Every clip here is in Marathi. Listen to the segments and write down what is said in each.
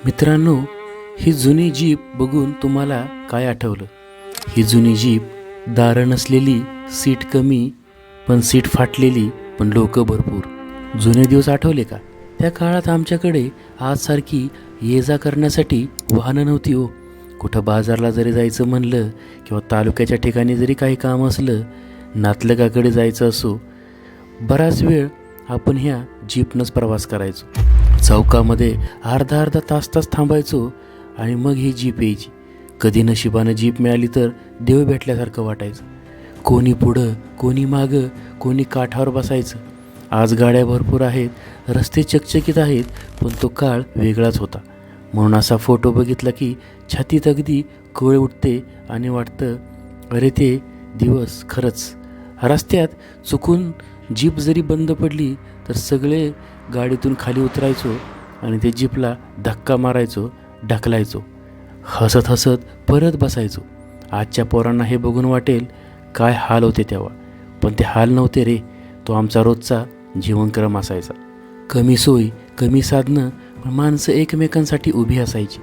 मित्रांनो, ही जुनी जीप बघून तुम्हाला काय आठवलं? ही जुनी जीप दारं नसलेली, सीट कमी पण सीट फाटलेली, पण लोक भरपूर. जुने दिवस आठवले का? त्या काळात आमच्याकडे आजसारखी ये जा करण्यासाठी वाहनं नव्हती हो. कुठं बाजारला जरी जायचं म्हणलं किंवा तालुक्याच्या ठिकाणी जरी काही काम असलं, नातलगाकडे जायचं असो, बराच वेळ आपण ह्या जीपनंच प्रवास करायचो. चौकामध्ये अर्धा अर्धा तास थांबायचो आणि मग ही जीप यायची. कधी नशिबानं जीप मिळाली तर देव भेटल्यासारखं वाटायचं. कोणी पुढं, कोणी मागं, कोणी काठावर बसायचं. आज गाड्या भरपूर आहेत, रस्ते चकचकीत आहेत, पण तो काळ वेगळाच होता. म्हणून असा फोटो बघितला की छातीत अगदी कळ उठते आणि वाटतं, अरे ते दिवस खरंच. रस्त्यात चुकून जीप जरी बंद पडली तर सगळे गाडीतून खाली उतरायचो आणि ते जीपला धक्का मारायचो, ढकलायचो. हसत हसत परत बसायचो. आजच्या पोरांना हे बघून वाटेल काय हाल होते तेव्हा, पण ते हाल नव्हते रे. तो आमचा रोजचा जीवनक्रम असायचा. कमी सोयी, कमी साधनं, पण माणसं एकमेकांसाठी उभी असायची.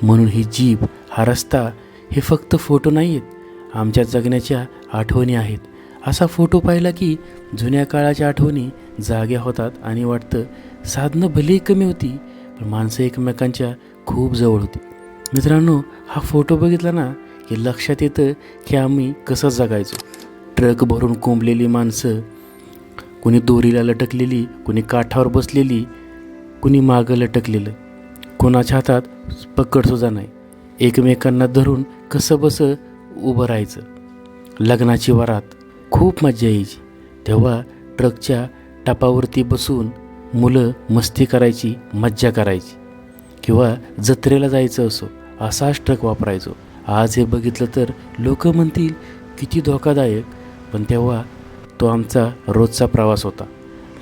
म्हणून ही जीप, हा रस्ता हे फक्त फोटो नाही आहेत, आमच्या जगण्याच्या आठवणी आहेत. असा फोटो पाहिला की जुन्या काळाच्या आठवणी जाग्या होतात आणि वाटतं साधनं भलेही कमी होती, पण माणसं एकमेकांच्या खूप जवळ होती. मित्रांनो, हा फोटो बघितला ना की लक्षात येतं की आम्ही कसं जगायचो. ट्रक भरून कोंबलेली माणसं, कोणी दोरीला लटकलेली, कोणी काठावर बसलेली, कोणी मागं लटकलेलं, कोणाच्या हातात पकडसुद्धा नाही. एकमेकांना धरून कसं बसं उभं राहायचं. लग्नाची वरात खूप मजा यायची. तेव्हा ट्रकच्या टापावरती बसून मुलं मस्ती करायची, मज्जा करायची. किंवा जत्रेला जायचं असो, असाच ट्रक वापरायचो. आज हे बघितलं तर लोक म्हणतील किती धोकादायक, पण तेव्हा तो आमचा रोजचा प्रवास होता.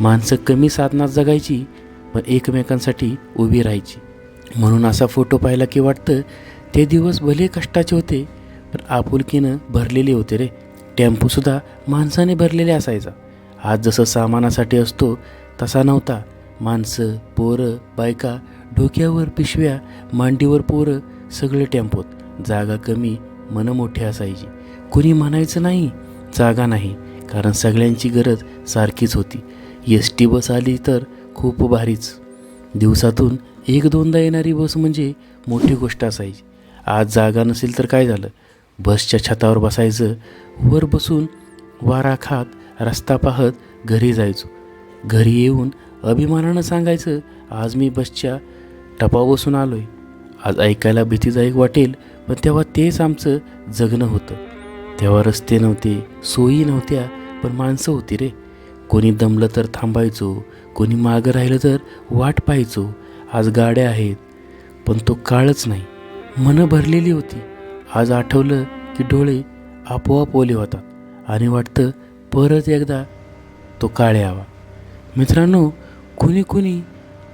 माणसं कमी साधनात जगायची, पण एकमेकांसाठी उभी राहायची. म्हणून असा फोटो पाहिला की वाटतं ते दिवस भले कष्टाचे होते, पण आपुलकीनं भरलेले होते रे. टेम्पोसुद्धा माणसाने भरलेले असायचा. आज जसं सामानासाठी असतो तसा नव्हता. माणसं, पोरं, बायका, डोक्यावर पिशव्या, मांडीवर पोरं, सगळे टेम्पोत. जागा कमी, मनं मोठी असायची. कुणी म्हणायचं नाही जागा नाही, कारण सगळ्यांची गरज सारखीच होती. एस.टी. बस आली तर खूप भारीच. दिवसातून 1-2दा येणारी बस म्हणजे मोठी गोष्ट असायची. आज जागा नसेल तर काय झालं, बसच्या छतावर बसायचं, वर बसून वारा खात, रस्ता पाहत घरी जायचो. घरी येऊन अभिमानानं सांगायचं, आज मी बसच्या टपावर बसून आलो आहे. आज ऐकायला भीतीदायक वाटेल, पण तेव्हा तेच आमचं जगणं होतं. तेव्हा रस्ते नव्हते, सोयी नव्हत्या, पण माणसं होती रे. कोणी दमलं तर थांबायचो, कोणी मागं राहिलं तर वाट पाहायचो. आज गाड्या आहेत, पण तो काळच नाही. मनं भरलेली होती. आज आठवलं की डोळे आपोआप ओले होतात आणि वाटतं परत एकदा तो काळ यावा. मित्रांनो, कुणी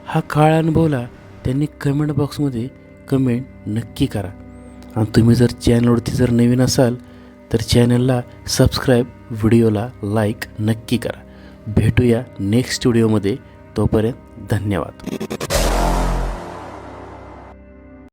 हा काळ अनुभवला त्यांनी कमेंट बॉक्समध्ये कमेंट नक्की करा. आणि तुम्ही जर चॅनलवरती जर नवीन असाल तर चॅनलला सबस्क्राईब, व्हिडिओला लाईक नक्की करा. भेटूया नेक्स्ट व्हिडिओमध्ये. तोपर्यंत धन्यवाद.